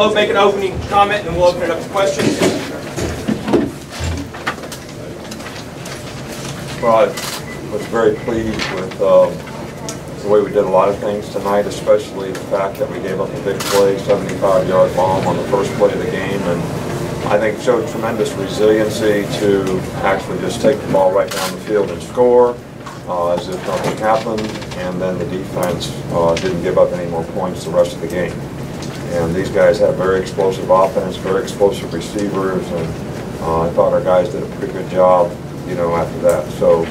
we'll make an opening comment and we'll open it up to questions. Well, I was very pleased with the way we did a lot of things tonight, especially the fact that we gave up a big play, 75-yard bomb on the first play of the game, and I think showed tremendous resiliency to actually just take the ball right down the field and score as if nothing happened, and then the defense didn't give up any more points the rest of the game. And these guys have very explosive offense, very explosive receivers, and I thought our guys did a pretty good job, you know, after that. So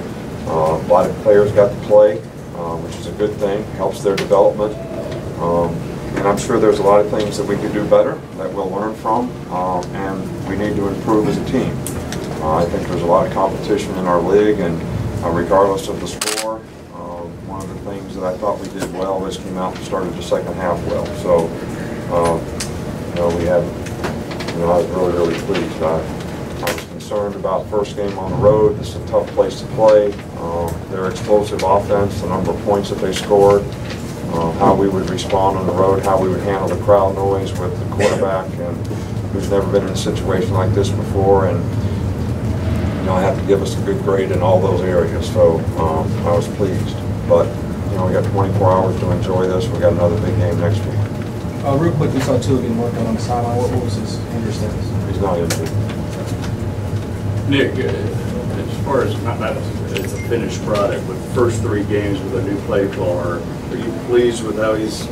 a lot of players got to play, which is a good thing, helps their development. And I'm sure there's a lot of things that we could do better that we'll learn from, and we need to improve as a team. I think there's a lot of competition in our league, and regardless of the score, one of the things that I thought we did well is came out and started the second half well. So, you know, we had, you know, I was really pleased. I was concerned about first game on the road. This is a tough place to play. Their explosive offense, the number of points that they scored, how we would respond on the road, how we would handle the crowd noise with the quarterback, and who's never been in a situation like this before, and you know, I have to give us a good grade in all those areas. So I was pleased, but you know, we got 24 hours to enjoy this. We got another big game next week. Real quick, we saw Tua getting worked on the sideline. What was his injury status? He's not injured. Nick, as far as it's a finished product, with the first 3 games with a new play caller, are you pleased with how he's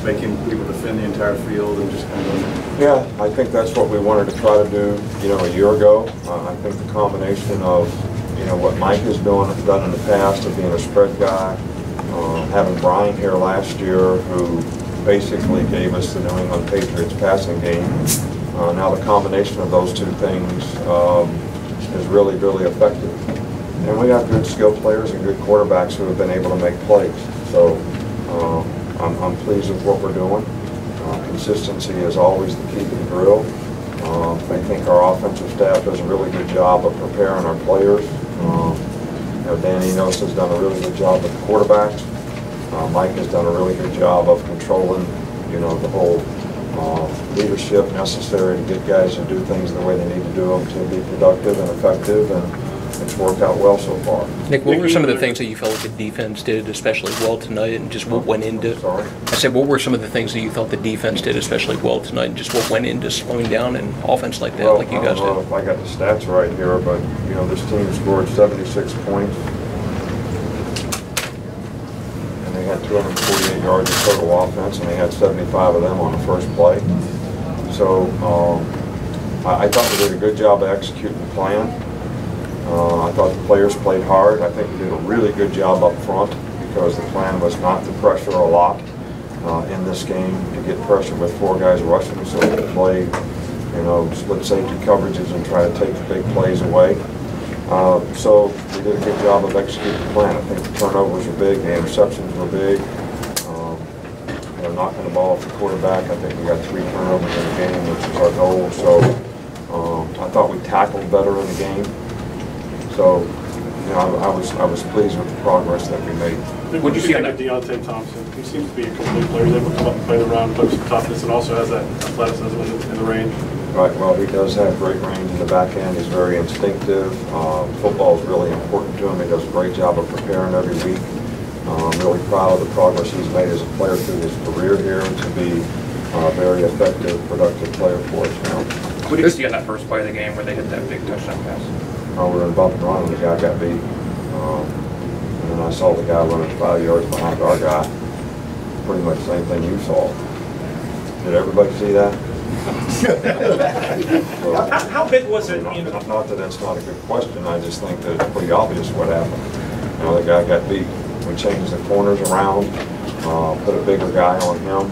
making people defend the entire field and just kind of? Yeah, I think that's what we wanted to try to do, you know, a year ago. I think the combination of, you know, what Mike has done in the past of being a spread guy, having Brian here last year who basically gave us the New England Patriots passing game. Now the combination of those two things is really effective. And we have good skilled players and good quarterbacks who have been able to make plays. So I'm pleased with what we're doing. Consistency is always the key to the drill. I think our offensive staff does a really good job of preparing our players. You know, Dan Enos has done a really good job with the quarterbacks. Mike has done a really good job of controlling, you know, the whole leadership necessary to get guys to do things the way they need to do them to be productive and effective, and it's worked out well so far. Nick, what were some of the things that you felt like the defense did especially well tonight, and just what went into? Sorry? I said, what were some of the things that you thought the defense did especially well tonight, and just what went into slowing down an offense like that, well, like you guys did? I don't know if I got the stats right here, but you know, this team scored 76 points, and they had 248 yards of total offense, and they had 75 of them on the first play. So I thought we did a good job of executing the plan. I thought the players played hard. I think we did a really good job up front because the plan was not to pressure a lot in this game, to get pressure with 4 guys rushing so we could play, you know, split safety coverages and try to take the big plays away. So we did a good job of executing the plan. I think the turnovers were big, the interceptions were big. You know, knocking the ball off the quarterback. I think we got 3 turnovers in the game, which is our goal. So I thought we tackled better in the game. So, you know, I was pleased with the progress that we made. What do you see on Deontay Thompson? He seems to be a complete player. He's able to come up and play the run, play some toughness, and also has that athleticism in the range. Right. Well, he does have great range in the back end. He's very instinctive. Football is really important to him. He does a great job of preparing every week. I'm really proud of the progress he's made as a player through his career here to be a very effective, productive player for us now. What did you see on that first play of the game where they hit that big touchdown pass? We were in bump and run and the guy got beat. And then I saw the guy running 5 yards behind our guy. Pretty much the same thing you saw. Did everybody see that? So, how big was it? Not that that's not a good question. I just think that it's pretty obvious what happened. You know, the guy got beat. We changed the corners around, put a bigger guy on him.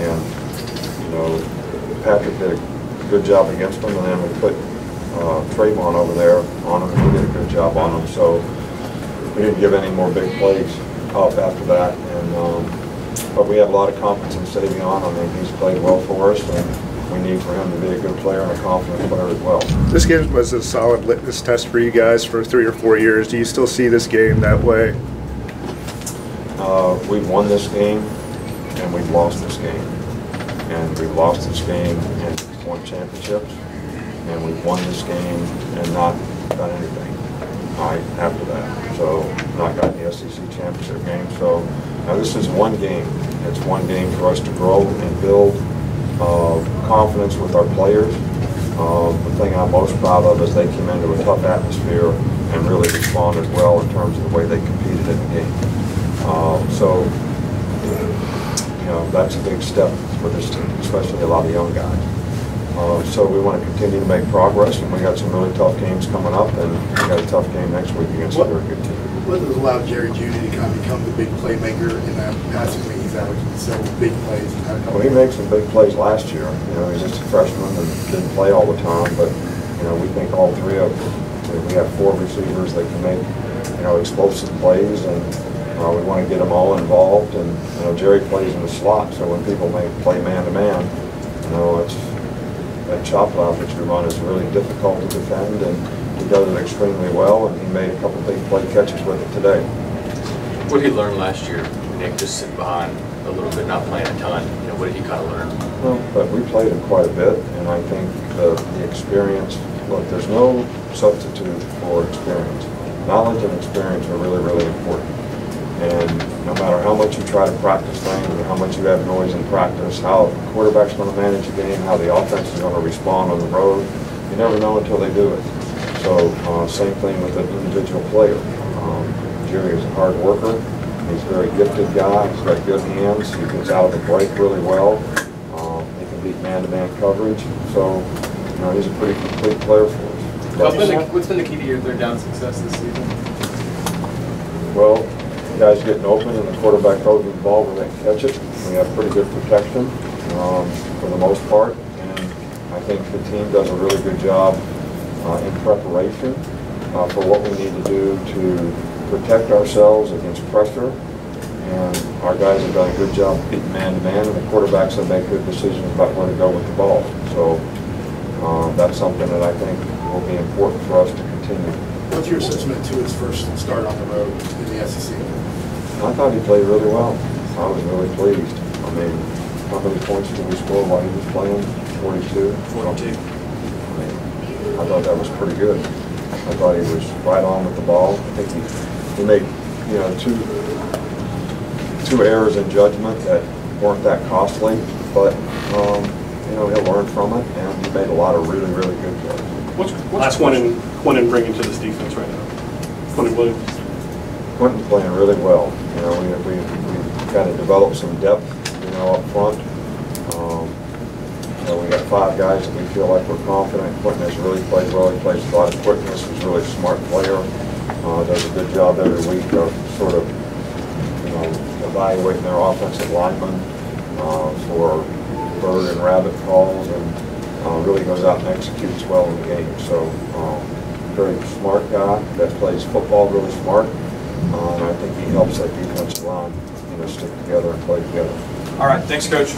And, you know, Patrick did a good job against him, and then we put Trayvon over there on him, and he did a good job on him. So we didn't give any more big plays up after that. And but we have a lot of confidence in Saban. I mean, he's played well for us, and we need for him to be a good player and a confident player as well. This game was a solid litmus test for you guys for 3 or 4 years. Do you still see this game that way? We've won this game, and we've lost this game. and we've lost this game and won championships, and we've won this game and not done anything right after that. So not got the SEC championship game. So now this is one game. It's one game for us to grow and build confidence with our players. The thing I'm most proud of is they came into a tough atmosphere and really responded well in terms of the way they competed in the game. So, you know, that's a big step for this team, especially a lot of young guys. So we want to continue to make progress, and we got some really tough games coming up, and we got a tough game next week against a very good team. What has allowed Jerry Judy to kind of become the big playmaker in that passing league? He's averaging several big plays. Well, he made some big plays last year. You know, he's just a freshman and didn't play all the time, but, you know, we think all three of them, we have 4 receivers that can make, you know, explosive plays, and we want to get them all involved. And, you know, Jerry plays in the slot, so when people play man-to-man, you know, it's that chop route that you run is really difficult to defend, and he does it extremely well, and he made a couple big play catches with it today. What did he learn last year, Nick, just sitting behind a little bit, not playing a ton? You know, what did he kind of learn? Well, but we played him quite a bit, and I think the experience, look, there's no substitute for experience. Knowledge and experience are really, really important. And no matter how much you try to practice things, or how much you have noise in practice, how the quarterback's going to manage the game, how the offense is going to respond on the road, you never know until they do it. So same thing with an individual player. Jerry is a hard worker. He's a very gifted guy. He's got good hands. He gets out of the break really well. He can beat man-to-man coverage. So, you know, he's a pretty complete player for us. What's been the key to your third down success this season? Well, the guys getting open and the quarterback throws the ball when they catch it. We have pretty good protection for the most part. And I think the team does a really good job in preparation for what we need to do to protect ourselves against pressure, and our guys have done a good job beating man-to-man, and the quarterbacks have made good decisions about where to go with the ball. So that's something that I think will be important for us to continue. What's your assessment to his first start on the road in the SEC? I thought he played really well. I was really pleased. I mean, how many points did we score while he was playing? 42? 42. I thought that was pretty good. I thought he was right on with the ball. I think he made, you know, two errors in judgment that weren't that costly, but you know, he'll learn from it, and he made a lot of really, really good plays. What's Quentin bringing to this defense right now? Quentin Williams. Quentin's playing really well. You know, we've got to develop some depth, you know, up front. You know, we got 5 guys that we feel like we're confident. Quentin has really played well. He plays a lot of quickness. He's a really smart player. Does a good job every week of sort of, you know, evaluating their offensive linemen for bird and rabbit calls, and really goes out and executes well in the game. So, very smart guy that plays football really smart, and I think he helps that defensive line, you know, stick together and play together. All right, thanks, Coach.